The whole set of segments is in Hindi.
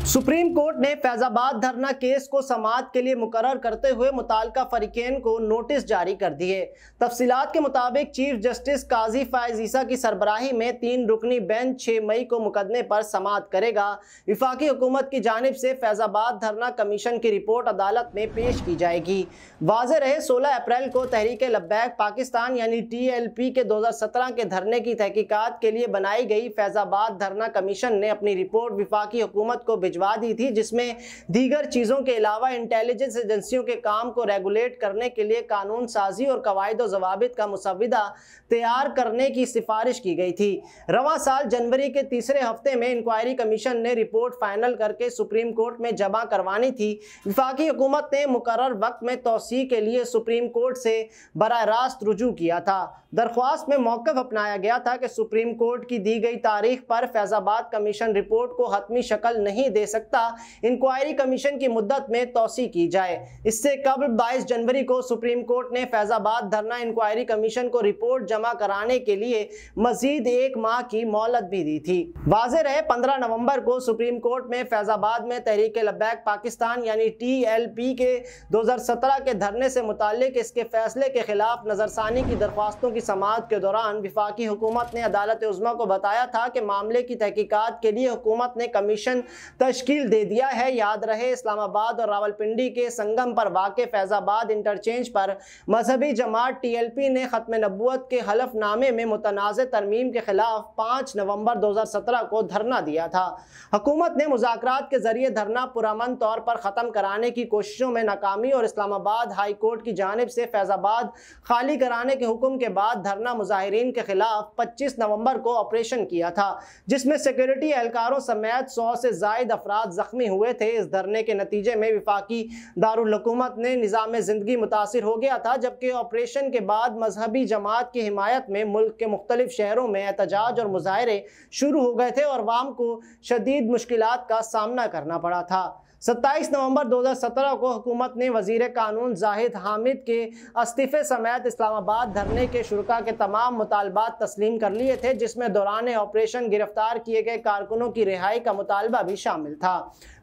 सुप्रीम कोर्ट ने फैजाबाद धरना केस को समाअत के लिए मुकर्रर करते हुए मुताल्लिका फरीकैन को नोटिस जारी कर दिए। तफसीलात के मुताबिक चीफ जस्टिस काजी फायज ईसा की सरबराही में 3 रुकनी बेंच 6 मई को मुकदमे पर समाअत करेगा। विफाकी हुकूमत की जानिब से फैजाबाद धरना कमीशन की रिपोर्ट अदालत में पेश की जाएगी। वाज़ेह रहे 16 अप्रैल को तहरीक लब्बैक पाकिस्तान यानी TLP के 2017 के धरने की तहकीकात के लिए बनाई गई फैजाबाद धरना कमीशन ने अपनी रिपोर्ट विफाकी हुकूमत को भिजवा दी थी, जिसमें दीगर चीजों के अलावा इंटेलिजेंस एजेंसियों के काम को रेगुलेट करने के लिए कानून साजी और कवायद और ज़वाबित का मुसविदा तैयार करने की सिफारिश की गई थी। रवां साल जनवरी के तीसरे हफ्ते में इंक्वायरी कमीशन ने रिपोर्ट फाइनल करके सुप्रीम कोर्ट में जमा करवानी थी। विफाकी हुकूमत ने मुकर्रर वक्त में तौसी के लिए सुप्रीम कोर्ट से बराह रास्त रुजू किया था। दरख्वास्त में मौक़िफ़ अपनाया गया था कि सुप्रीम कोर्ट की दी गई तारीख पर फैजाबाद कमीशन रिपोर्ट को हतमी शक्ल नहीं दे सकता, इंक्वायरी कमीशन की मुद्दत में तौसी की जाए। इससे कबल 22 जनवरी को सुप्रीम कोर्ट ने फैजाबाद धरना इंक्वायरी कमीशन को रिपोर्ट जमा कराने के लिए मजीद 1 माह की मोहलत भी दी थी। वाज़ेह रहे 15 नवंबर को सुप्रीम कोर्ट में फैजाबाद में तहरीक लब्बैक पाकिस्तान यानी TLP के 2017 के धरने से मुताल्लिक इसके फैसले के खिलाफ नजरसानी की दरख्वास्तों की समाअत के दौरान विफाकी हुकूमत ने अदालत उज़्मा को बताया था कि मामले की तहकीकात के लिए हुकूमत ने कमीशन तश्कील दे दिया है। याद रहे इस्लामाबाद और रावलपिंडी के संगम पर वाक़े फैजाबाद इंटरचेंज पर मजहबी जमात TLP ने खत्म नबूवत के हलफनामे में मुतनाज़ तरमीम के खिलाफ 5 नवंबर 2017 को धरना दिया था। हुकूमत ने मुज़ाकरात के जरिए धरना पुरअमन तौर पर ख़त्म कराने की कोशिशों में नाकामी और इस्लामाबाद हाई कोर्ट की जानिब से फैजाबाद खाली कराने के हुक्म के बाद धरना मुजाहिरीन के खिलाफ 25 नवंबर को ऑपरेशन किया था, जिसमें सिक्योरिटी एहलकारों समेत 100 से ज़ायद अफराद जख्मी हुए थे। इस धरने के नतीजे में विफाकी दारुल हुकूमत ने निज़ाम ज़िंदगी मुतासिर हो गया था, जबकि ऑपरेशन के बाद मजहबी जमात की हिमायत में मुल्क के मुख्तलिफ शहरों में एहतजाज और मुजाहरे शुरू हो गए थे और अवाम को शदीद मुश्किलात का सामना करना पड़ा था। 27 नवंबर 2017 को हुकूमत ने वजीर कानून जाहिद हामिद के इस्तीफे समेत इस्लामाबाद धरने के शुरका के तमाम मुतालबात तस्लीम कर लिए थे, जिसमें दौरान ऑपरेशन गिरफ्तार किए गए कारकुनों की रिहाई का मुतालबा भी शामिल था।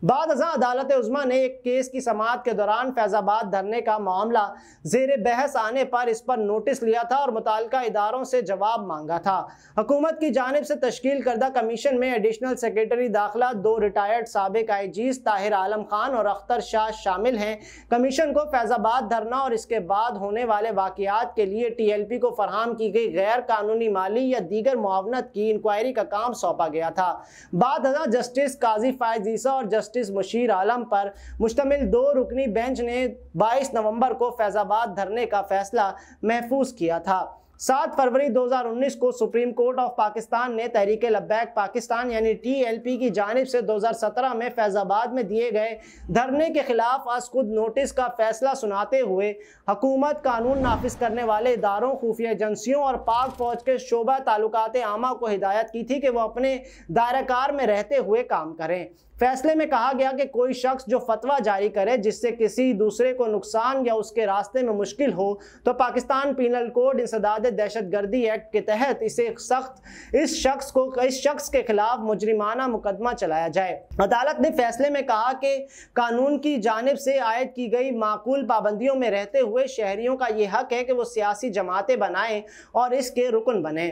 बाद अज़ां अदालत उज़्मा ने एक केस की समाअत के दौरान फैजाबाद धरने का मामला ज़ेर बहस आने पर इस पर नोटिस लिया था और मुताल्लिका इदारों से जवाब मांगा था। हुकूमत की जानिब से तश्कील करदा कमीशन में एडिशनल सेक्रेटरी दाखिला 2 रिटायर्ड साबिक IGs ताहिर आलम खान और अख्तर शाह शामिल हैं। कमीशन को फैजाबाद धरना और इसके बाद होने वाले वाक़ियात के लिए TLP को फराहम की गई गैर कानूनी माली या दीगर मुआवनत की इंक्वायरी का काम सौंपा गया था। बाद अज़ां जस्टिस काजी फायज ईसा और जस्टिस मुशीर आलम पर मुश्तमिल 2 रुकनी बेंच ने 22 नवंबर को फैजाबाद धरने का फैसला महफूज किया था। 7 फरवरी 2019 को सुप्रीम कोर्ट ऑफ पाकिस्तान ने तहरीक लब्बैक पाकिस्तान यानी TLP की जानिब से 2017 में फैजाबाद में दिए गए धरने के खिलाफ आज खुद नोटिस का फैसला सुनाते हुए हुकूमत, कानून नाफिज करने वाले इदारों, खुफिया एजेंसियों और पाक फौज के शोबा ताल्लुकात आमा को हिदायत की थी कि वह अपने दायराकार में रहते हुए काम करें। फैसले में कहा गया कि कोई शख्स जो फतवा जारी करे जिससे किसी दूसरे को नुकसान या उसके रास्ते में मुश्किल हो, तो पाकिस्तान पीनल कोड इंसदाद दहशतगर्दी एक्ट के तहत इस शख्स के खिलाफ मुजरिमाना मुकदमा चलाया जाए। अदालत ने फैसले में कहा कि कानून की जानिब से आयद की गई माकूल पाबंदियों में रहते हुए शहरियों का ये हक है कि वो सियासी जमातें बनाएं और इसके रुकन बने।